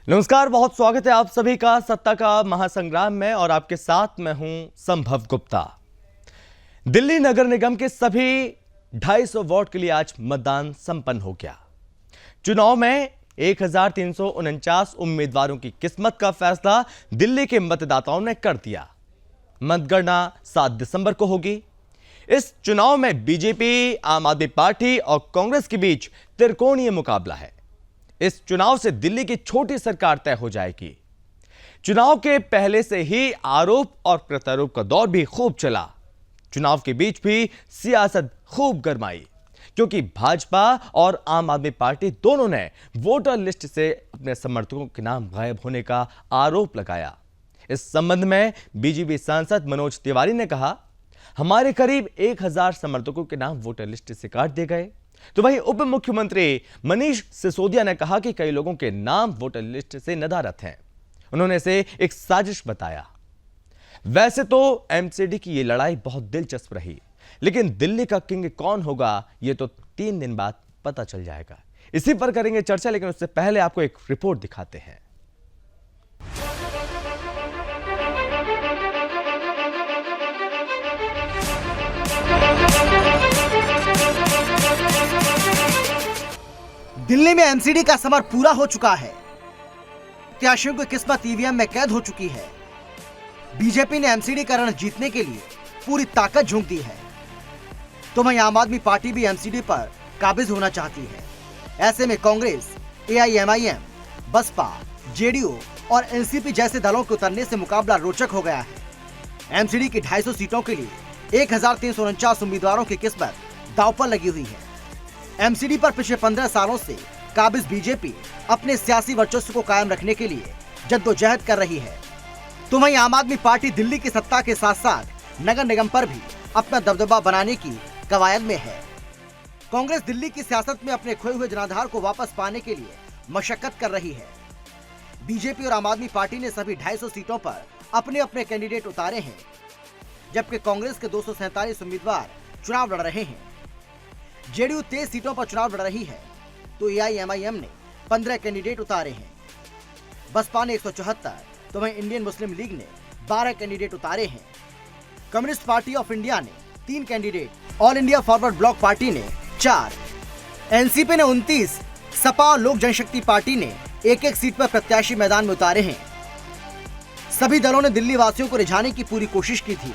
नमस्कार, बहुत स्वागत है आप सभी का सत्ता का महासंग्राम में और आपके साथ मैं हूं संभव गुप्ता। दिल्ली नगर निगम के सभी 250 वार्ड के लिए आज मतदान संपन्न हो गया। चुनाव में 1349 उम्मीदवारों की किस्मत का फैसला दिल्ली के मतदाताओं ने कर दिया। मतगणना 7 दिसंबर को होगी। इस चुनाव में बीजेपी, आम आदमी पार्टी और कांग्रेस के बीच त्रिकोणीय मुकाबला है। इस चुनाव से दिल्ली की छोटी सरकार तय हो जाएगी। चुनाव के पहले से ही आरोप और प्रत्यारोप का दौर भी खूब चला। चुनाव के बीच भी सियासत खूब गरमाई, क्योंकि भाजपा और आम आदमी पार्टी दोनों ने वोटर लिस्ट से अपने समर्थकों के नाम गायब होने का आरोप लगाया। इस संबंध में बीजेपी सांसद मनोज तिवारी ने कहा, हमारे करीब 1000 समर्थकों के नाम वोटर लिस्ट से काट दिए गए। तो वहीं उप मुख्यमंत्री मनीष सिसोदिया ने कहा कि कई लोगों के नाम वोटर लिस्ट से नदारद हैं। उन्होंने इसे एक साजिश बताया। वैसे तो एमसीडी की यह लड़ाई बहुत दिलचस्प रही, लेकिन दिल्ली का किंग कौन होगा यह तो 3 दिन बाद पता चल जाएगा। इसी पर करेंगे चर्चा, लेकिन उससे पहले आपको एक रिपोर्ट दिखाते हैं। दिल्ली में एमसीडी का समर पूरा हो चुका है। प्रत्याशियों की किस्मत ईवीएम में कैद हो चुकी है। बीजेपी ने एमसीडी का रण जीतने के लिए पूरी ताकत झोंक दी है, तो वहीं आम आदमी पार्टी भी एमसीडी पर काबिज होना चाहती है। ऐसे में कांग्रेस, एआईएमआईएम, बसपा, जेडीयू और एनसीपी जैसे दलों के उतरने से मुकाबला रोचक हो गया है। एमसीडी की 250 सीटों के लिए 1349 उम्मीदवारों की किस्मत दांव पर लगी हुई है। एमसीडी पर पिछले 15 सालों से काबिज बीजेपी अपने सियासी वर्चस्व को कायम रखने के लिए जद्दोजहद कर रही है, तो वहीं आम आदमी पार्टी दिल्ली की सत्ता के साथ साथ नगर निगम पर भी अपना दबदबा बनाने की कवायद में है। कांग्रेस दिल्ली की सियासत में अपने खोए हुए जनाधार को वापस पाने के लिए मशक्कत कर रही है। बीजेपी और आम आदमी पार्टी ने सभी 250 सीटों पर अपने अपने कैंडिडेट उतारे हैं, जबकि कांग्रेस के 247 उम्मीदवार चुनाव लड़ रहे हैं। जेडीयू 23 सीटों पर चुनाव लड़ रही है, तो एआईएमआईएम ने 15 कैंडिडेट उतारे हैं। बसपा ने 174, तो वहीं इंडियन मुस्लिम लीग ने 12 कैंडिडेट उतारे हैं। कम्युनिस्ट पार्टी ऑफ इंडिया ने 3 candidate, all India forward block party ने 4, एनसीपी ने 29, सपा और लोक जनशक्ति पार्टी ने 1-1 सीट पर प्रत्याशी मैदान में उतारे हैं। सभी दलों ने दिल्ली वासियों को रिझाने की पूरी कोशिश की थी।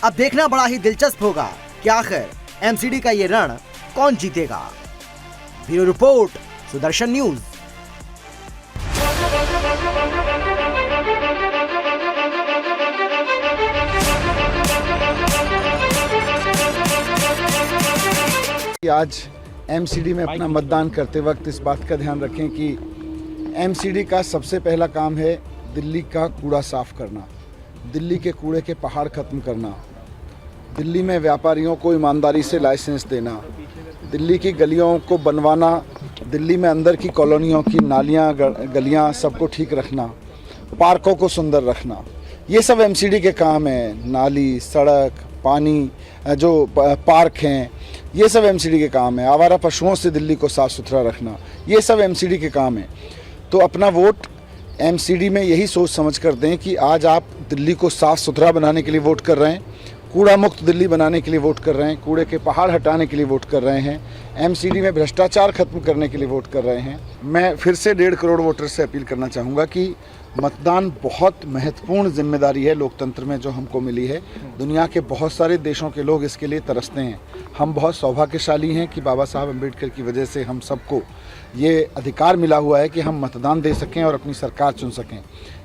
अब देखना बड़ा ही दिलचस्प होगा कि आखिर एमसीडी का ये रण कौन जीतेगा। Bureau report, Sudarshan news. आज एमसीडी में अपना मतदान करते वक्त इस बात का ध्यान रखें कि एमसीडी का सबसे पहला काम है दिल्ली का कूड़ा साफ करना, दिल्ली के कूड़े के पहाड़ खत्म करना, दिल्ली में व्यापारियों को ईमानदारी से लाइसेंस देना, दिल्ली की गलियों को बनवाना, दिल्ली में अंदर की कॉलोनियों की नालियाँ गलियाँ सबको ठीक रखना, पार्कों को सुंदर रखना, ये सब एमसीडी के काम हैं। नाली, सड़क, पानी, जो पार्क हैं, ये सब एमसीडी के काम है। आवारा पशुओं से दिल्ली को साफ़ सुथरा रखना, ये सब एमसीडी के काम है। तो अपना वोट एमसीडी में यही सोच समझ कर दें कि आज आप दिल्ली को साफ़ सुथरा बनाने के लिए वोट कर रहे हैं, कूड़ा मुक्त दिल्ली बनाने के लिए वोट कर रहे हैं, कूड़े के पहाड़ हटाने के लिए वोट कर रहे हैं, एमसीडी में भ्रष्टाचार खत्म करने के लिए वोट कर रहे हैं। मैं फिर से 1.5 करोड़ वोटर से अपील करना चाहूँगा कि मतदान बहुत महत्वपूर्ण जिम्मेदारी है लोकतंत्र में जो हमको मिली है। दुनिया के बहुत सारे देशों के लोग इसके लिए तरसते हैं। हम बहुत सौभाग्यशाली हैं कि बाबा साहब अम्बेडकर की वजह से हम सबको ये अधिकार मिला हुआ है कि हम मतदान दे सकें और अपनी सरकार चुन सकें।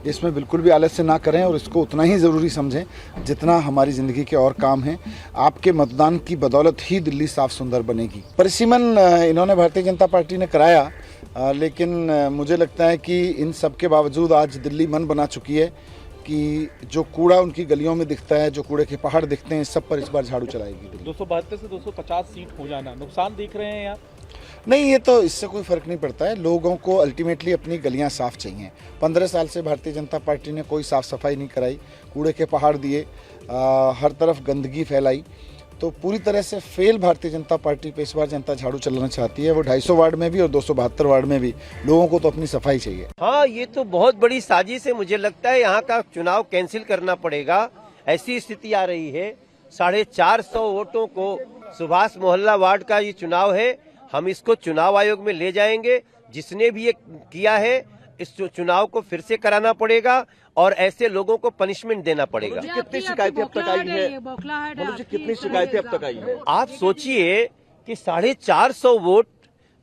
इसमें बिल्कुल भी आलस्य ना करें और इसको उतना ही ज़रूरी समझें जितना हमारी ज़िंदगी के और काम हैं। आपके मतदान की बदौलत ही दिल्ली साफ़ सुंदर बनेगी। परिसीमन इन्होंने भारतीय जनता पार्टी ने कराया, लेकिन मुझे लगता है कि इन सब के बावजूद आज दिल्ली मन बना चुकी है कि जो कूड़ा उनकी गलियों में दिखता है, जो कूड़े के पहाड़ दिखते हैं, सब पर इस बार झाड़ू चलाएगी। 272 से 250 सीट हो जाना नुकसान देख रहे हैं आप? नहीं, ये तो इससे कोई फ़र्क नहीं पड़ता है। लोगों को अल्टीमेटली अपनी गलियां साफ़ चाहिए। 15 साल से भारतीय जनता पार्टी ने कोई साफ़ सफाई नहीं कराई, कूड़े के पहाड़ दिए, हर तरफ गंदगी फैलाई। तो पूरी तरह से फेल भारतीय जनता पार्टी पे इस बार जनता झाड़ू चलाना चाहती है। वो 250 वार्ड में भी और 272 वार्ड में भी लोगों को तो अपनी सफाई चाहिए। हाँ, ये तो बहुत बड़ी साजिश है। मुझे लगता है यहाँ का चुनाव कैंसिल करना पड़ेगा। ऐसी स्थिति आ रही है। 450 वोटों को सुभाष मोहल्ला वार्ड का ये चुनाव है। हम इसको चुनाव आयोग में ले जाएंगे। जिसने भी ये किया है इस चुनाव को फिर से कराना पड़ेगा और ऐसे लोगों को पनिशमेंट देना पड़ेगा। कितनी शिकायतें अब तक आई है? मनोज जी, कितनी शिकायतें अब तक आई है? आप सोचिए कि 450 वोट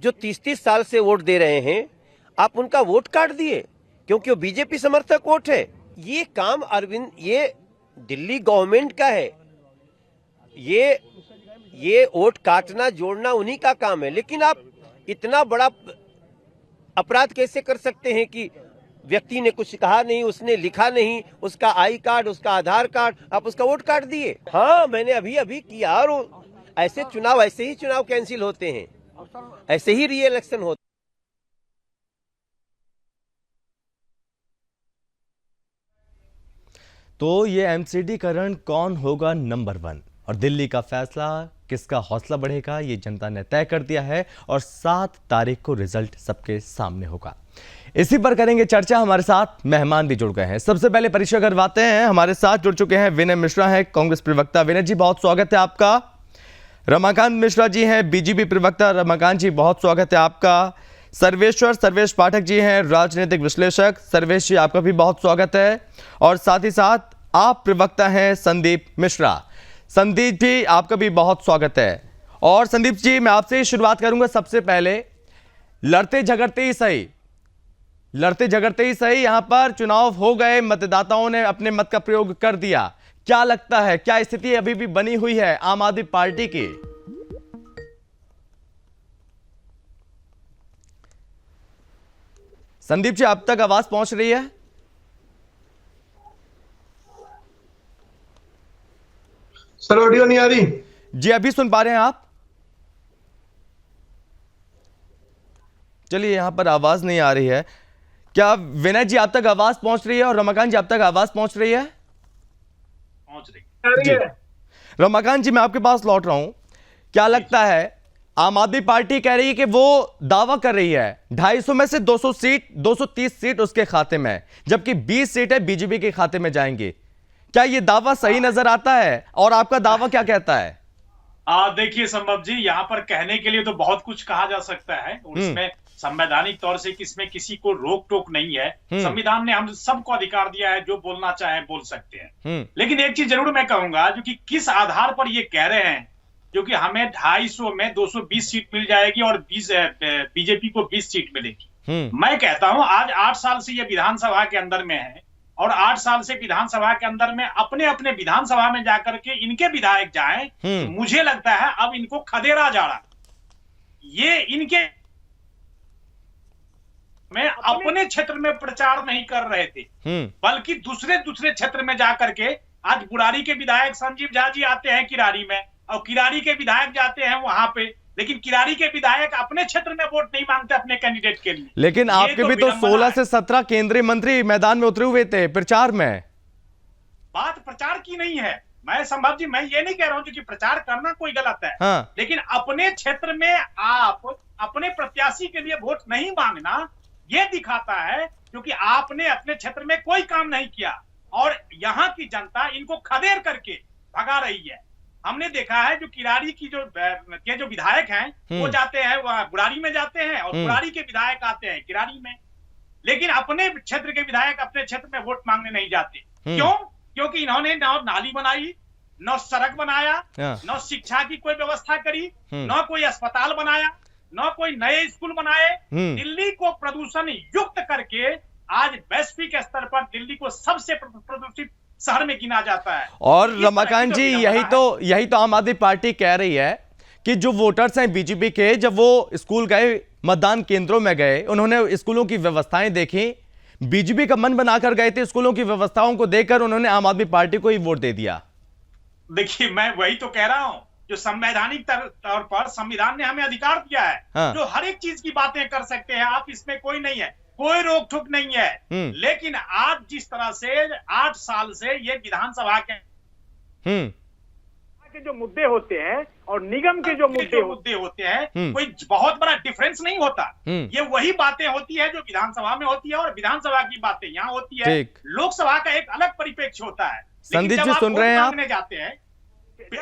जो 30-30 साल से वोट दे रहे हैं, आप उनका वोट काट दिए क्योंकि वो बीजेपी समर्थक वोट है। ये काम अरविंद, ये दिल्ली गवर्नमेंट का है। ये वोट काटना जोड़ना उन्हीं का काम है। लेकिन आप इतना बड़ा अपराध कैसे कर सकते हैं कि व्यक्ति ने कुछ कहा नहीं, उसने लिखा नहीं, उसका आई कार्ड, उसका आधार कार्ड, आप उसका वोट काट दिए। हाँ, मैंने अभी किया। और ऐसे ही चुनाव कैंसिल होते हैं, ऐसे ही री इलेक्शन होते। तो ये एमसीडीकरण कौन होगा नंबर 1 और दिल्ली का फैसला किसका हौसला बढ़ेगा, ये जनता ने तय कर दिया है और 7 तारीख को रिजल्ट सबके सामने होगा। इसी पर करेंगे चर्चा। हमारे साथ मेहमान भी जुड़ गए हैं। सबसे पहले परिचय करवाते हैं। हमारे साथ जुड़ चुके हैं विनय मिश्रा हैं, कांग्रेस प्रवक्ता। विनय जी, बहुत स्वागत है आपका। रमाकांत मिश्रा जी हैं, बीजेपी प्रवक्ता। रमाकांत जी, बहुत स्वागत है आपका। सर्वेश पाठक जी हैं, राजनीतिक विश्लेषक। सर्वेश जी, आपका भी बहुत स्वागत है। और साथ ही साथ आप प्रवक्ता हैं संदीप मिश्रा। संदीप जी, आपका भी बहुत स्वागत है। और संदीप जी, मैं आपसे शुरुआत करूंगा। सबसे पहले लड़ते झगड़ते ही सही यहां पर चुनाव हो गए, मतदाताओं ने अपने मत का प्रयोग कर दिया। क्या लगता है, क्या स्थिति अभी भी बनी हुई है आम आदमी पार्टी की? संदीप जी, आप तक आवाज पहुंच रही है? सर, ऑडियो नहीं आ रही? जी, अभी सुन पा रहे हैं आप? चलिए, यहां पर आवाज नहीं आ रही है। क्या विनय जी आप तक आवाज पहुंच रही है और रमाकांत जी आप तक आवाज पहुंच रही है? पहुंच रही है। रमाकांत जी, मैं आपके पास लौट रहा हूं। क्या लगता है, आम आदमी पार्टी कह रही है कि वो दावा कर रही है 250 में से 230 सीट उसके खाते में, जबकि 20 सीटें बीजेपी के खाते में जाएंगी। क्या ये दावा सही नजर आता है और आपका दावा क्या कहता है? देखिए संभव जी, यहाँ पर कहने के लिए तो बहुत कुछ कहा जा सकता है और इसमें संवैधानिक तौर से किसमें किसी को रोक टोक नहीं है। संविधान ने हम सबको अधिकार दिया है, जो बोलना चाहे बोल सकते हैं। लेकिन एक चीज जरूर मैं कहूंगा, जो कि किस आधार पर ये कह रहे हैं जो कि हमें 250 में 220 सीट मिल जाएगी और बीजेपी को 20 सीट मिलेगी। मैं कहता हूं आज 8 साल से ये विधानसभा के अंदर में है और 8 साल से विधानसभा के अंदर में अपने अपने विधानसभा में जाकर के इनके विधायक जाएं, तो मुझे लगता है अब इनको खदेड़ा जा रहा। ये इनके में अपने क्षेत्र में प्रचार नहीं कर रहे थे, बल्कि दूसरे क्षेत्र में जाकर के आज बुराड़ी के विधायक संजीव झा जी आते हैं किरारी में और किरारी के विधायक जाते हैं वहां पे, लेकिन किरारी के विधायक अपने क्षेत्र में वोट नहीं मांगते अपने कैंडिडेट के लिए। लेकिन आपके भी तो 16 से 17 केंद्रीय मंत्री मैदान में उतरे हुए थे प्रचार में। बात प्रचार की नहीं है। मैं संभव जी, मैं ये नहीं कह रहा हूं कि प्रचार करना कोई गलत है। हाँ। लेकिन अपने क्षेत्र में आप अपने प्रत्याशी के लिए वोट नहीं मांगना, ये दिखाता है क्योंकि आपने अपने क्षेत्र में कोई काम नहीं किया और यहाँ की जनता इनको खदेड़ करके भगा रही है। हमने देखा है जो किरारी की जो विधायक हैं वो जाते हैं वहां बुराड़ी में जाते हैं और बुराड़ी के विधायक आते हैं किरारी में, लेकिन अपने क्षेत्र के विधायक अपने क्षेत्र में वोट मांगने नहीं जाते। क्यों? क्योंकि इन्होंने न नाली बनाई, न सड़क बनाया, न शिक्षा की कोई व्यवस्था करी, न कोई अस्पताल बनाया, न कोई नए स्कूल बनाए। दिल्ली को प्रदूषण युक्त करके आज वैश्विक स्तर पर दिल्ली को सबसे प्रदूषित शहर में गिना जाता है। और रमाकांत जी, यही तो आम आदमी पार्टी कह रही है कि जो वोटर्स हैं बीजेपी के, जब वो स्कूल गए, मतदान केंद्रों में गए, उन्होंने स्कूलों की व्यवस्थाएं देखी, बीजेपी का मन बनाकर गए थे, स्कूलों की व्यवस्थाओं को देखकर उन्होंने आम आदमी पार्टी को ही वोट दे दिया। देखिए, मैं वही तो कह रहा हूं, जो संवैधानिक तौर पर संविधान ने हमें अधिकार दिया है। हाँ। जो हर एक चीज की बातें कर सकते हैं आप, इसमें कोई नहीं है, कोई रोक टोक नहीं है। लेकिन आज जिस तरह से 8 साल से ये विधानसभा के के जो मुद्दे होते हैं और निगम के जो मुद्दे होते हैं कोई बहुत बड़ा डिफरेंस नहीं होता। ये वही बातें होती है जो विधानसभा में होती है और विधानसभा की बातें यहाँ होती है। लोकसभा का एक अलग परिप्रेक्ष्य होता है। संदीप जी सुन रहे हैं आप? जाते हैं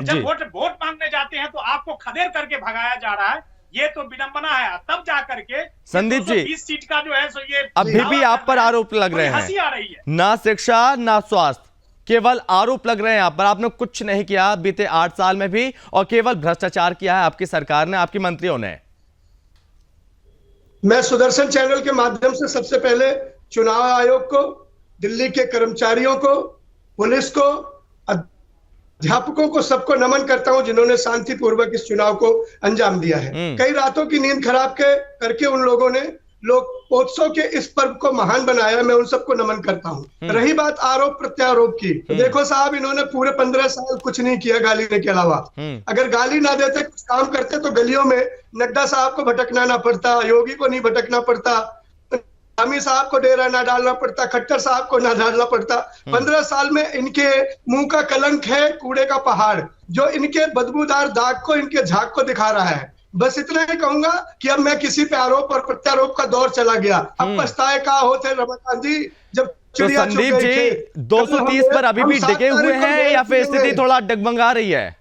जब वोट मांगने जाते हैं तो आपको खदेड़ करके भगाया जा रहा है। ये तो विडंबना है। तब जा करके संदीप जी 20 सीट का जो है सो ये अभी भी आप पर आरोप लग रहे हैं, हंसी आ रही है। ना शिक्षा ना स्वास्थ्य, केवल आरोप लग रहे हैं आप पर। आपने कुछ नहीं किया बीते 8 साल में भी, और केवल भ्रष्टाचार किया है आपकी सरकार ने, आपकी मंत्रियों ने। मैं सुदर्शन चैनल के माध्यम से सबसे पहले चुनाव आयोग को, दिल्ली के कर्मचारियों को, पुलिस को, अध्यापकों को, सबको नमन करता हूं जिन्होंने शांतिपूर्वक इस चुनाव को अंजाम दिया है। कई रातों की नींद खराब करके उन लोगों ने लोकोत्सव के इस पर्व को महान बनाया। मैं उन सबको नमन करता हूं। रही बात आरोप प्रत्यारोप की, देखो साहब, इन्होंने पूरे 15 साल कुछ नहीं किया गाली देने के अलावा। अगर गाली ना देते, कुछ काम करते, तो गलियों में नड्डा साहब को भटकना ना पड़ता, योगी को नहीं भटकना पड़ता, अमित साहब को डेरा ना डालना पड़ता, खट्टर साहब को ना डालना पड़ता। 15 साल में इनके मुंह का कलंक है कूड़े का पहाड़, जो इनके बदबूदार दाग को, इनके झाग को दिखा रहा है। बस इतना ही कहूंगा कि अब मैं किसी पे आरोप और प्रत्यारोप का दौर चला गया। अब पछताए का होते रमाकांत जी, जब तो संदीप जी 230 पर अभी भी टिके हुए हैं या फिर स्थिति थोड़ा डगमगा रही है?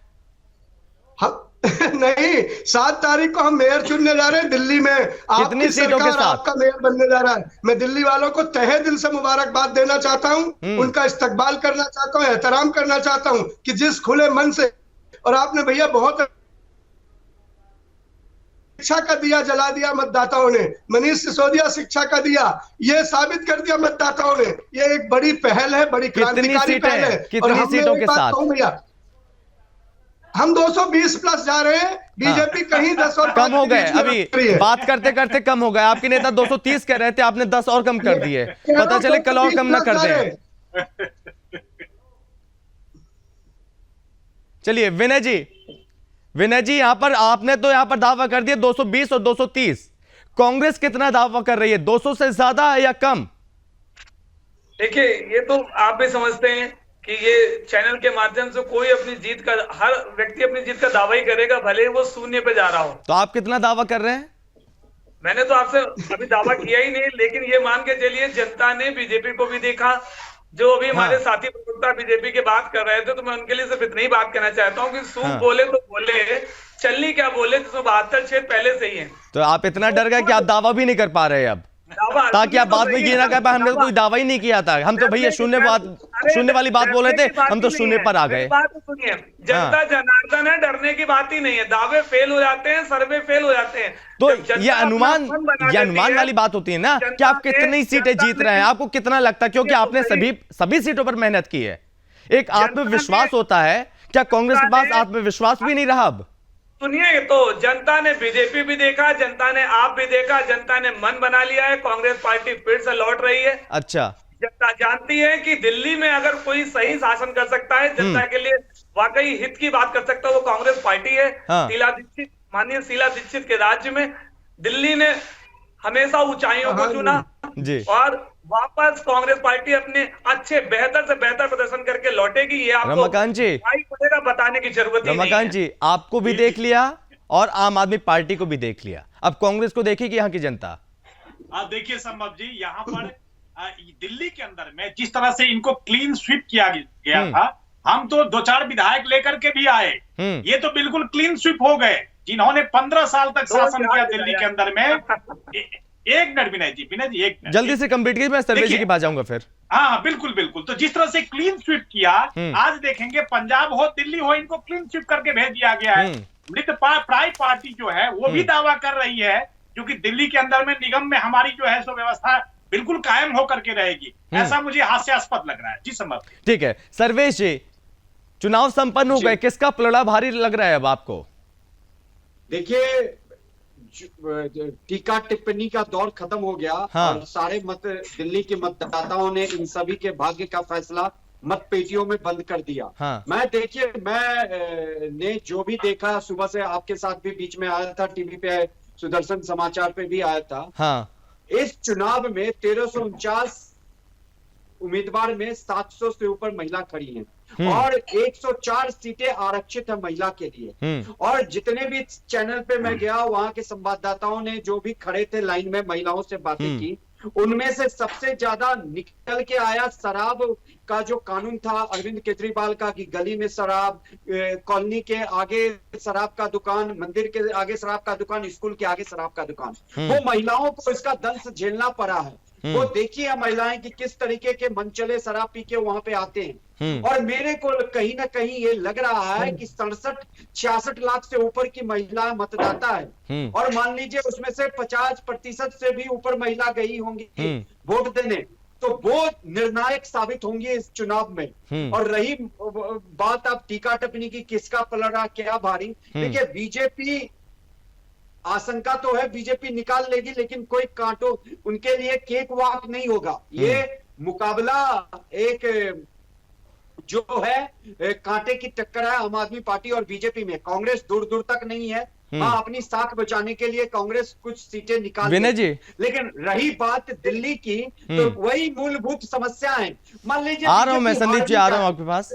नहीं, 7 तारीख को हम मेयर चुनने जा रहे हैं दिल्ली में। कितनी सीटों के साथ? आपका मेयर बनने जा रहा है। मैं दिल्ली वालों को तहे दिल से मुबारकबाद देना चाहता हूं, उनका इस्तकबाल करना चाहता हूं, एहतराम करना चाहता हूं कि जिस खुले मन से, और आपने भैया बहुत शिक्षा का दिया जला दिया मतदाताओं ने, मनीष सिसोदिया शिक्षा का दिया, ये साबित कर दिया मतदाताओं ने। ये एक बड़ी पहल है, बड़ी क्रांतिकारी पहल है। कितनी सीटों के साथ? भैया हम 220 प्लस जा रहे हैं, बीजेपी कहीं 10 और कम हो गए। अभी बात करते करते कम हो गए। आपके नेता 230 कह रहे थे, आपने 10 और कम कर दिए। पता चले कल और कम ना कर दें। चलिए विनय जी यहां पर आपने तो यहां पर दावा कर दिया 220 और 230। कांग्रेस कितना दावा कर रही है, 200 से ज्यादा है या कम? देखिए, ये तो आप भी समझते हैं कि ये चैनल के माध्यम से कोई अपनी जीत का, हर व्यक्ति अपनी जीत का दावा ही करेगा, भले ही वो शून्य पे जा रहा हो। तो आप कितना दावा कर रहे हैं? मैंने तो आपसे अभी दावा किया ही नहीं, लेकिन ये मान के चलिए जनता ने बीजेपी को भी देखा। जो अभी हमारे साथी प्रवक्ता बीजेपी की बात कर रहे थे, तो मैं उनके लिए सिर्फ इतना ही बात कहना चाहता हूँ कि सूप बोले तो बोले, चलनी क्या बोले, 72 छेद पहले से ही है। तो आप इतना डर गए कि आप दावा भी नहीं कर पा रहे अब, ताकि आप बाद में ये ना कह पाए हमने तो कोई दावा ही नहीं किया था, हम तो भैया शून्य वाली बात बोल रहे थे, हम तो शून्य पर आ गए। बात सुनिए, जनता जनार्दन है, डरने की बात ही नहीं है। दावे फेल हो जाते हैं, सर्वे फेल हो जाते हैं। तो ये अनुमान वाली बात होती है ना कि आप कितनी सीटें जीत रहे हैं, आपको कितना लगता है, क्योंकि आपने सभी सीटों पर मेहनत की है, एक आत्मविश्वास होता है। क्या कांग्रेस के पास आत्मविश्वास भी नहीं रहा अब? सुनिए, तो जनता ने बीजेपी भी देखा, जनता ने आप भी देखा, जनता ने मन बना लिया है, कांग्रेस पार्टी फिर से लौट रही है। अच्छा, जनता जानती है कि दिल्ली में अगर कोई सही शासन कर सकता है, जनता के लिए वाकई हित की बात कर सकता है, वो कांग्रेस पार्टी है। माननीय शीला दीक्षित के राज्य में दिल्ली ने हमेशा ऊंचाइयों को चुना जी, और वापस कांग्रेस पार्टी अपने अच्छे बेहतर से बेहतर प्रदर्शन करके लौटेगी। ये आपको रमाकांत जी बताने की जरूरत नहीं है। रमाकांत जी, आपको भी देख लिया और आम आदमी पार्टी को भी देख लिया, अब कांग्रेस को देखेगी यहाँ की जनता। आप देखिए संभव जी, यहाँ पर दिल्ली के अंदर में जिस तरह से इनको क्लीन स्वीप किया गया था, हम तो 2-4 विधायक लेकर के भी आए, ये तो बिल्कुल क्लीन स्वीप हो गए। जिन्होंने 15 साल तक शासन किया दिल्ली के अंदर में। एक मिनट विनय जी, एक मिनट जल्दी से कंप्लीट कीजिए, मैं सर्वेश जी के पास जाऊंगा फिर। हाँ बिल्कुल बिल्कुल। तो जिस तरह से क्लीन स्वीप किया, आज देखेंगे पंजाब हो दिल्ली हो, इनको क्लीन स्वीप करके भेज दिया गया है। मृतप्राय पार्टी जो है वो भी दावा कर रही है, जो कि दिल्ली के अंदर में निगम में हमारी जो है सो व्यवस्था बिल्कुल कायम होकर के रहेगी। ऐसा मुझे हास्यास्पद लग रहा है जी संभव। ठीक है सर्वेश जी, चुनाव संपन्न हो गए, किसका पलड़ा भारी लग रहा है अब आपको? देखिए, टीका टिप्पणी का दौर खत्म हो गया। और सारे दिल्ली के मतदाताओं ने इन सभी के भाग्य का फैसला मत पेटियों में बंद कर दिया। मैंने जो भी देखा, सुबह से आपके साथ भी बीच में आया था, टीवी पे सुदर्शन समाचार पे भी आया था। इस चुनाव में 1349 उम्मीदवार में 700 से ऊपर महिला खड़ी हैं। और 104 सीटें आरक्षित है महिला के लिए। और जितने भी चैनल पे मैं गया, वहां के संवाददाताओं ने जो भी खड़े थे लाइन में महिलाओं से बातें की, उनमें से सबसे ज्यादा निकल के आया शराब का जो कानून था अरविंद केजरीवाल का, कि गली में शराब, कॉलोनी के आगे शराब का दुकान, मंदिर के आगे शराब का दुकान, स्कूल के आगे शराब का दुकान, वो महिलाओं को इसका दंश झेलना पड़ा है। वो देखिए महिलाएं कि किस तरीके के मनचले शराब पी के वहां पे आते हैं। और मेरे को कहीं ना कहीं ये लग रहा है कि 67-66 लाख से ऊपर की महिला मतदाता है, और मान लीजिए उसमें से 50% से भी ऊपर महिला गई होंगी वोट देने, तो वो निर्णायक साबित होंगी इस चुनाव में। और रही बात आप टीका टिप्पणी की, किसका पलड़ा क्या भारी, देखिए बीजेपी, आशंका तो है बीजेपी निकाल लेगी, लेकिन कोई कांटो उनके लिए केक वॉक नहीं होगा। ये मुकाबला एक जो है कांटे की टक्कर है आम आदमी पार्टी और बीजेपी में। कांग्रेस दूर दूर तक नहीं है। हाँ, अपनी साख बचाने के लिए कांग्रेस कुछ सीटें निकाल जी, लेकिन रही बात दिल्ली की, तो वही मूलभूत समस्या है। मान लीजिए आ रहा हूं मैं संदीप जी, आ रहा हूं आपके पास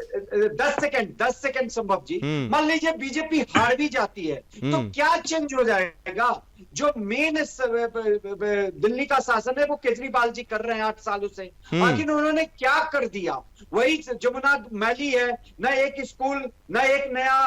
10 सेकंड संभव जी। मान लीजिए बीजेपी हार भी जाती है, तो क्या चेंज हो जाएगा? जो मेन दिल्ली का शासन है वो केजरीवाल जी कर रहे हैं 8 सालों से। आखिर उन्होंने क्या कर दिया? वही जमुना मैली है, न एक स्कूल, न एक नया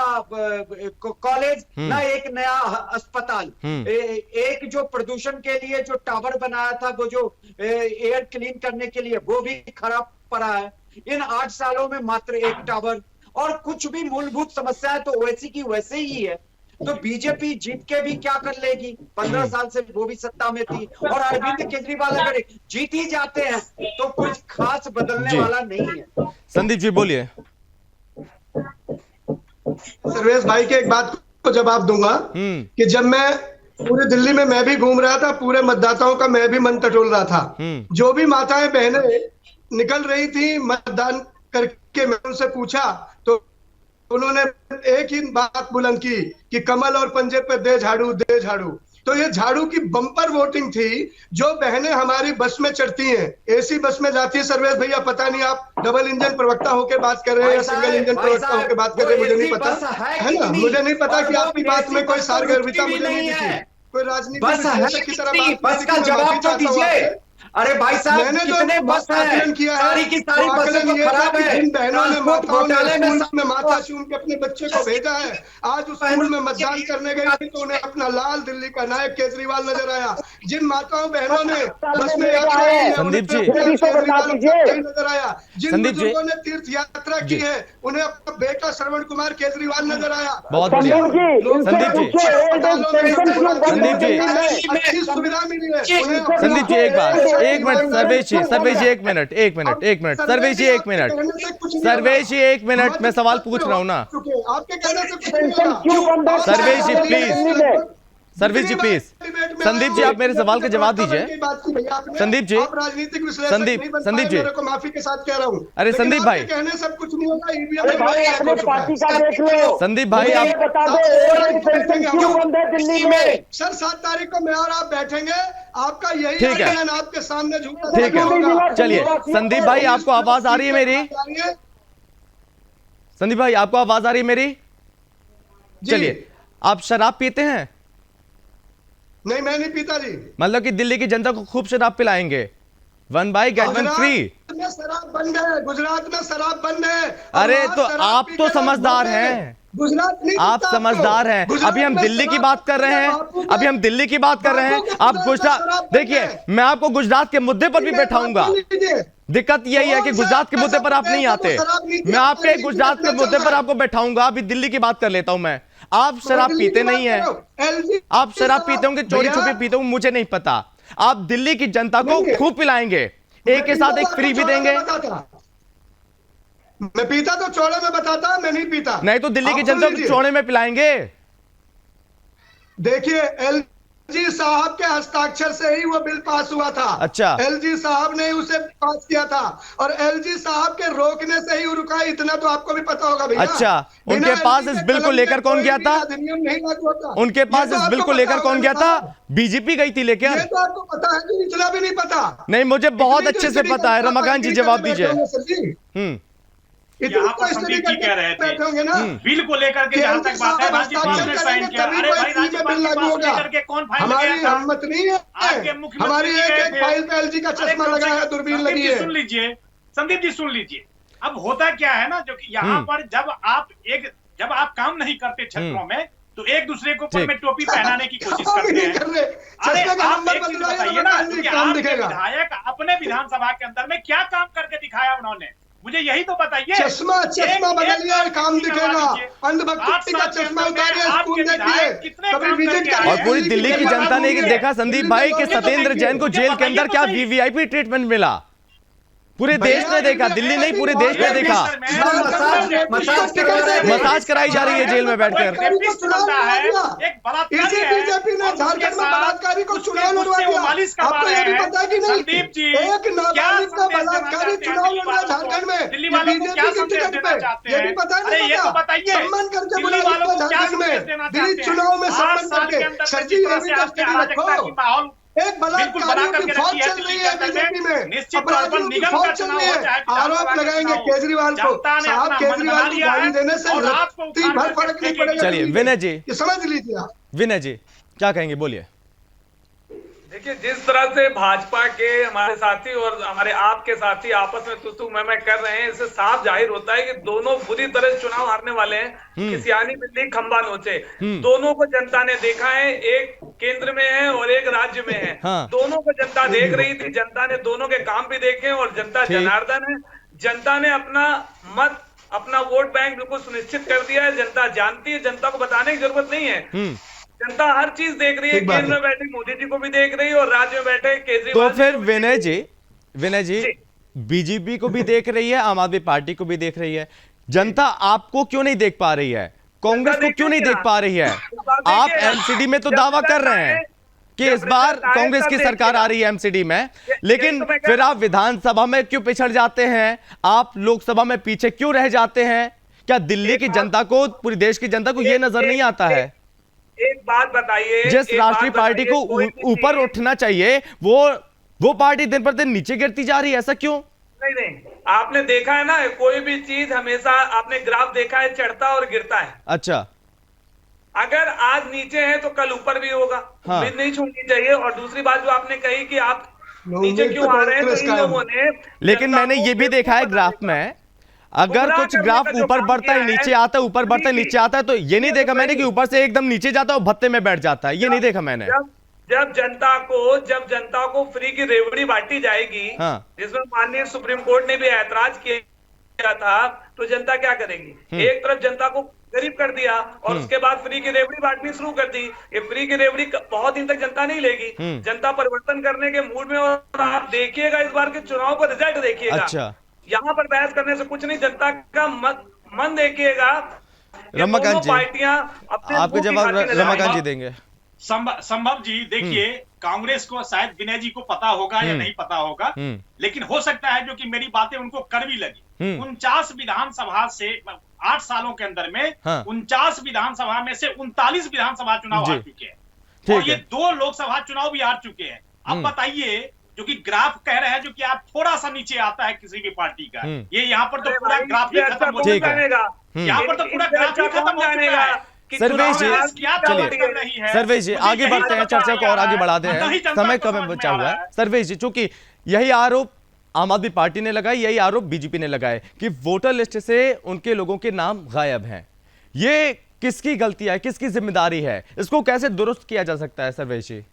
कॉलेज, न एक नया अस्पताल। एक जो प्रदूषण के लिए जो टावर बनाया था, वो जो एयर क्लीन करने के लिए, वो भी खराब पड़ा है। इन 8 सालों में मात्र एक टावर, और कुछ भी मूलभूत समस्या है तो वैसी की वैसे ही है। तो बीजेपी जीत के भी क्या कर लेगी? 15 साल से वो भी सत्ता में थी। और अरविंद केजरीवाल अगर जीत ही जाते हैं तो कुछ खास बदलने वाला नहीं है। संदीप जी बोलिए। सर्वेश भाई के एक बात को जवाब दूंगा कि जब मैं पूरी दिल्ली में मैं भी घूम रहा था, पूरे मतदाताओं का मैं भी मन टटोल रहा था। जो भी माताएं बहनें निकल रही थी मतदान करके, मैं उनसे पूछा तो उन्होंने एक ही बात बुलंद की कि कमल और पंजे पे दे झाड़ू, दे झाड़ू। तो ये झाड़ू की बम्पर वोटिंग थी। जो बहनें हमारी बस में चढ़ती हैं, एसी बस में जाती है, सर्वेश भैया पता नहीं आप डबल इंजन प्रवक्ता होके बात कर रहे हैं या सिंगल इंजन प्रवक्ता होके बात कर रहे हैं, मुझे नहीं पता है ना, मुझे नहीं पता कि आपकी बात में कोई सारगर्भिता मुझे नहीं दिखी, कोई राजनीति की तरह बस का जवाब तो दीजिए। अरे भाई साहब, कितने बस हैं? सारी की सारी बसें तो खराब है। जिन बहनों ने घोटाले में माथा चूम के अपने बच्चे को भेजा है, आज उस स्कूल में मतदान करने गई थी तो उन्हें अपना लाल दिल्ली का नायक केजरीवाल नजर आया। जिन माताओं बहनों ने बस में यात्रा की है, संदीप जी नजर आया। जिन बुजुर्गों ने तीर्थ यात्रा की है, उन्हें अपना बेटा श्रवण कुमार केजरीवाल नजर आया। बहुत बढ़िया संदीप जी, अच्छी सुविधा मिली है। संदीप जी एक बात, एक मिनट सर्वेश जी, एक मिनट सर्वेश जी, एक मिनट सर्वेश जी, एक मिनट मैं सवाल पूछ रहा हूँ ना। आपके कहने से कुछ नहीं होगा। सर्वेश जी प्लीज, सर्वेश जी प्लीज, संदीप जी आप मेरे सवाल का जवाब दीजिए। संदीप जी, राजनीतिक संदीप जी को माफी के साथ कह रहा हूँ। अरे संदीप भाई, कहने सब कुछ नहीं होगा। संदीप भाई आप सर 7 तारीख को मैं और आप बैठेंगे, आपका यही ठीक है, आपके सामने झूठा, ठीक है। चलिए संदीप भाई, आपको आवाज आ रही है मेरी? संदीप भाई आपको आवाज आ रही है मेरी? चलिए, आप शराब पीते हैं? नहीं, मैं नहीं पीता जी। मतलब कि दिल्ली की जनता को खूब शराब पिलाएंगे, 1 बाय गेट 1 फ्री। शराब बंद है, गुजरात में शराब बंद है। अरे तो आप तो समझदार हैं, गुजरात नहीं, आप समझदार हैं। अभी हम दिल्ली की बात कर रहे हैं, अभी हम दिल्ली की बात कर रहे हैं। आप गुजरात देखिए, मैं आपको गुजरात के मुद्दे पर भी बैठाऊंगा। दिक्कत यही है कि गुजरात के मुद्दे पर आप नहीं आते। मैं आपके गुजरात के मुद्दे पर आपको बैठाऊंगा। अभी दिल्ली की बात कर लेता हूं मैं। आप शराब पीते नहीं है, आप शराब पीते होंगे, चोरी छुपे पीते होंगे, मुझे नहीं पता। आप दिल्ली की जनता को खूब पिलाएंगे, एक के साथ एक फ्री भी देंगे। मैं पीता तो चौड़े में बताता, मैं नहीं पीता। नहीं तो दिल्ली की जनता को चौड़े में पिलाएंगे। देखिए एलजी साहब के हस्ताक्षर से ही वो बिल पास हुआ था। अच्छा, एलजी साहब ने उसे पास किया था और एलजी साहब के रोकने से ही रुका। इतना तो आपको भी पता होगा भैया। अच्छा, उनके पास इस बिल को लेकर कौन गया था? उनके पास इस बिल को लेकर कौन गया था? बीजेपी गई थी लेकर। ये तो आपको पता है कि इतना भी नहीं पता? नहीं, मुझे बहुत अच्छे से पता है। रमाकांत जी जवाब दीजिए। यहाँ पर संदीप जी कह रहे थे बिल को लेकर के जहाँ तक बात है राज्यपाल ने साइन किया। अरे भाई राज्यपाल के पास लेकर के कौन फाइल हमारी गया था? हिम्मत नहीं है। आपके मुख्यमंत्री हमारी जी गए एक थे। फाइल पे एलजी का चश्मा अरे लगा है, दूरबीन संदीप लगी जी है। सुन लीजिए, संदीप जी सुन लीजिए। अब होता क्या है ना, जो कि यहाँ पर जब आप काम नहीं करते क्षेत्रों में तो एक दूसरे को ऊपर में टोपी पहनाने की कोशिश करते हैं। अरे आप एक चीज बताइए ना कि आपके विधायक अपने विधानसभा के अंदर में क्या काम करके दिखाया उन्होंने, मुझे यही तो बताइए। चश्मा बदलिए और काम दिखेगा। अंधभक्ति का चश्मा उतारिए, स्कूल देखिए, कभी विजिट करिए। और पूरी दिल्ली की जनता ने देखा संदीप भाई कि सत्येंद्र जैन को जेल के अंदर क्या वीवीआईपी ट्रीटमेंट मिला। पूरे देश ने देखा, दिल्ली नहीं पूरे देश ने देखा। मसाज कराई जा रही है जेल में बैठकर। इसी बीजेपी ने झारखंड में बलात्कारी को चुनाव लड़वा दिया। आपको ये भी पता है कि नहीं? एक नाबालिग का बलात्कारी चुनाव लड़ रहा है झारखंड में, बीजेपी की टिकट पे। ये भी पता नहीं होगा? सम्मान करके बुलाया झारखंड में, दिल्ली चुनाव में सम्मान करके। सर जी ये भी कस्टडी रखो। एक बलात्कारियों की फौज चल रही है बीजेपी में, अपराधियों की फौज चल रही है। आरोप लगाएंगे केजरीवाल को। साहब केजरीवाल को गाली देने से रत्ती भर फर्क नहीं पड़ेगा। चलिए विनय जी, ये समझ लीजिए आप। विनय जी क्या कहेंगे, बोलिए। देखिए, जिस तरह से भाजपा के हमारे साथी और हमारे आपके साथी आपस में तू मैं कर रहे हैं, इससे साफ जाहिर होता है कि दोनों बुरी तरह चुनाव हारने वाले हैं। कि सियानी बिल्ली खंबा नोचे। दोनों को जनता ने देखा है, एक केंद्र में है और एक राज्य में है। हाँ। दोनों को जनता देख रही थी, जनता ने दोनों के काम भी देखे और जनता जनार्दन है। जनता ने अपना वोट बैंक बिल्कुल सुनिश्चित कर दिया है। जनता जानती है, जनता को बताने की जरूरत नहीं है। जनता हर चीज देख रही है, केंद्र में बैठे मोदी जी को भी देख रही है और राज्य में बैठे केजरीवाल। तो फिर विनय जी बीजेपी को भी देख रही है, आम आदमी पार्टी को भी देख रही है, जनता आपको क्यों नहीं देख पा रही है? कांग्रेस को क्यों नहीं देख पा रही है? आप एमसीडी में तो दावा कर रहे हैं कि इस बार कांग्रेस की सरकार आ रही है एमसीडी में, लेकिन फिर आप विधानसभा में क्यों पिछड़ जाते हैं? आप लोकसभा में पीछे क्यों रह जाते हैं? क्या दिल्ली की जनता को, पूरी देश की जनता को यह नजर नहीं आता है? एक बात बताइए, जिस राष्ट्रीय पार्टी को ऊपर उठना चाहिए वो पार्टी दिन पर दिन नीचे गिरती जा रही है, ऐसा क्यों? नहीं, आपने देखा है ना, कोई भी चीज हमेशा आपने ग्राफ देखा है, चढ़ता और गिरता है। अच्छा, अगर आज नीचे है तो कल ऊपर भी होगा। हाँ। उम्मीद नहीं छोड़नी चाहिए। और दूसरी बात जो आपने कही कि आप नीचे क्यों आ रहे हैं, तो इन लोगों ने, लेकिन मैंने ये भी देखा है ग्राफ में, अगर कुछ ग्राफ ऊपर बढ़ता है नीचे आता है, ऊपर बढ़ता है नीचे आता है, तो ये नहीं देखा मैंने कि ऊपर से एकदम नीचे जाता है और भत्ते में बैठ जाता है। ये नहीं देखा मैंने। जब जनता को फ्री की रेवड़ी बांटी जाएगी, हाँ। जिसमें माननीय सुप्रीम कोर्ट ने भी ऐतराज किया था, तो जनता क्या करेगी? एक तरफ जनता को गरीब कर दिया और उसके बाद फ्री की रेवड़ी बांटनी शुरू कर दी। ये फ्री की रेवड़ी बहुत दिन तक जनता नहीं लेगी। जनता परिवर्तन करने के मूड में, और आप देखिएगा इस बार के चुनाव का रिजल्ट देखिएगा। अच्छा, यहाँ पर बहस करने से कुछ नहीं, जनता का मन देखिएगा। रमाकांत जी, पार्टियां आपके जवाब रमाकांत जी देंगे। संभव जी, देखिए कांग्रेस को शायद विनय जी को पता होगा या नहीं पता होगा, लेकिन हो सकता है जो कि मेरी बातें उनको कड़वी लगी। 49 विधानसभा से 8 सालों के अंदर में 49 विधानसभा में से 39 विधानसभा चुनाव आ चुके हैं और ये 2 लोकसभा चुनाव भी हार चुके हैं। अब बताइए, जो कि ग्राफ कह रहे हैं जो कि आप थोड़ा सा नीचे आता है किसी भी पार्टी का, ये यहाँ पर तो पूरा ग्राफ ही खत्म हो जाएगा। यहाँ पर तो पूरा ग्राफ ही खत्म हो जाएगा। सर्वेश जी, चलिए सर्वेश जी आगे बढ़ते हैं, चर्चा को और आगे बढ़ाते हैं, समय कम बचा हुआ है। सर्वेश जी, चूंकि यही आरोप आम आदमी पार्टी ने लगाया, यही आरोप बीजेपी ने लगाए कि वोटर लिस्ट से उनके लोगों के नाम गायब हैं, ये किसकी गलती है, किसकी जिम्मेदारी है? इसको कैसे दुरुस्त किया जा सकता है सर्वेश जी?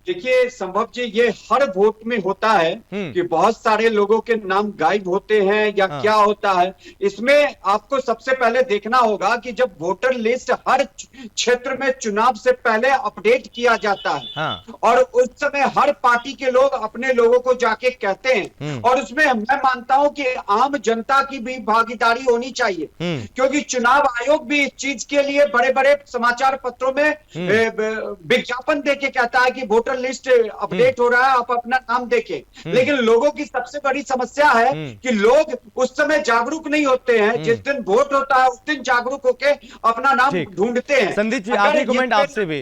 देखिए संभव जी, ये हर वोट में होता है कि बहुत सारे लोगों के नाम गायब होते हैं या क्या होता है। इसमें आपको सबसे पहले देखना होगा कि जब वोटर लिस्ट हर क्षेत्र में चुनाव से पहले अपडेट किया जाता है और उस समय हर पार्टी के लोग अपने लोगों को जाके कहते हैं, और उसमें मैं मानता हूं कि आम जनता की भी भागीदारी होनी चाहिए, क्योंकि चुनाव आयोग भी इस चीज के लिए बड़े बड़े समाचार पत्रों में विज्ञापन देके कहता है कि वोटर लिस्ट अपडेट हो रहा है, आप अपना नाम देखें। लेकिन लोगों की सबसे बड़ी समस्या है कि लोग उस समय जागरूक नहीं होते हैं। जिस दिन वोट होता है उस दिन जागरूक होके अपना नाम ढूंढते हैं। संदीप जी, आखिरी कमेंट आपसे भी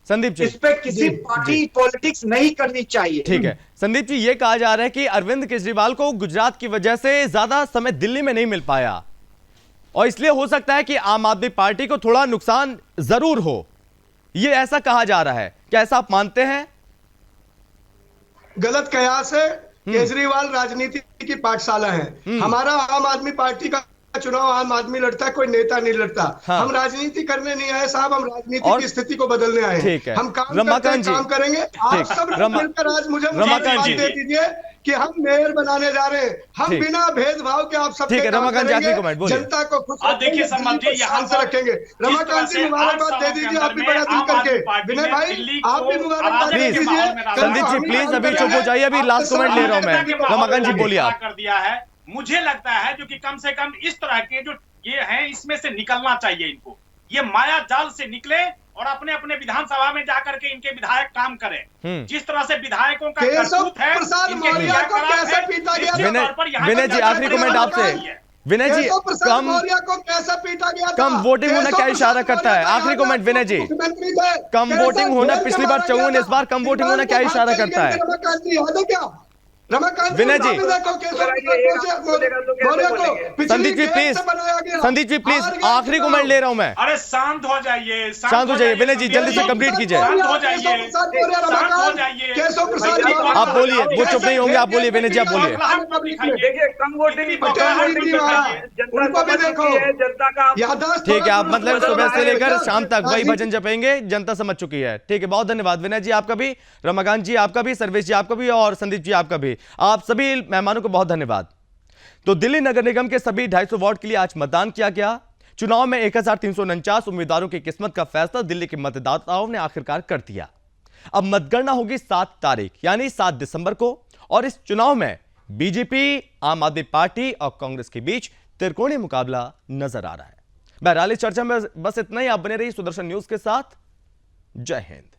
संदीप जी, इस पे किसी पार्टी पॉलिटिक्स नहीं करनी चाहिए। ठीक है संदीप जी, ये कहा जा रहा है कि अरविंद केजरीवाल को गुजरात की वजह से ज्यादा समय दिल्ली में नहीं मिल पाया और इसलिए हो सकता है कि आम आदमी पार्टी को थोड़ा नुकसान जरूर हो, ये ऐसा कहा जा रहा है, क्या ऐसा आप मानते हैं? गलत कयास है। केजरीवाल राजनीति की पाठशाला है। हमारा आम आदमी पार्टी का चुनाव आम आदमी लड़ता है, कोई नेता नहीं लड़ता। हम राजनीति करने नहीं आए साहब, हम राजनीति की स्थिति को बदलने आए हैं। हम काम करेंगे। आप सब मिलकर आज मुझे दे दीजिए कि हम मेयर बनाने जा रहे हैं। हम बिना भेदभाव के आप सब जनता को खुश देखिए से रखेंगे। रमाकांत जी मुबारकबाद दे दीजिए, आप भी बड़ा दिल करके। विनय भाई आप भी मुबारकबाद दे दीजिए। संदीप जी प्लीज अभी चुप हो जाइए, अभी लास्ट कमेंट ले रहा हूं मैं। रमाकांत जी बोलिए आप। कर दिया है, मुझे लगता है जो कि कम से कम इस तरह के जो ये हैं इसमें से निकलना चाहिए इनको। ये माया जाल से निकले और अपने अपने विधानसभा में जाकर के इनके विधायक काम करें। जिस तरह से विधायकों का करतूत है, विनय जी आखिरी कमेंट आपसे। विनय जी कम वोटिंग होना क्या इशारा करता है? आखिरी कमेंट विनय जी, कम वोटिंग होना पिछली बार 54, इस बार कम वोटिंग होना क्या इशारा करता है? विनय जी, संदीप जी प्लीज आखिरी कमेंट ले रहा हूं मैं। अरे शांत हो जाइए, शांत हो जाइए विनय जी, जल्दी से कंप्लीट कीजिए। आप बोलिए, वो चुप नहीं होंगे, आप बोलिए विनय जी, आप बोलिए। देखिए कम वोटिंग ठीक है, आप मतलब सुबह से लेकर शाम तक वही भजन जपेंगे, जनता समझ चुकी है। ठीक है, बहुत धन्यवाद विनय जी आपका भी, रमाकांत जी आपका भी, सर्वेश जी आपका भी और संदीप जी आपका भी। आप सभी मेहमानों को बहुत धन्यवाद। तो दिल्ली नगर निगम के सभी 250 वार्ड के लिए आज मतदान किया गया। चुनाव में 1349 उम्मीदवारों की किस्मत का फैसला दिल्ली के मतदाताओं ने आखिरकार कर दिया। अब मतगणना होगी 7 तारीख यानी 7 दिसंबर को और इस चुनाव में बीजेपी, आम आदमी पार्टी और कांग्रेस के बीच त्रिकोणीय मुकाबला नजर आ रहा है। बहरहाल इस चर्चा में बस इतना ही। आप बने रहिए सुदर्शन न्यूज के साथ। जय हिंद।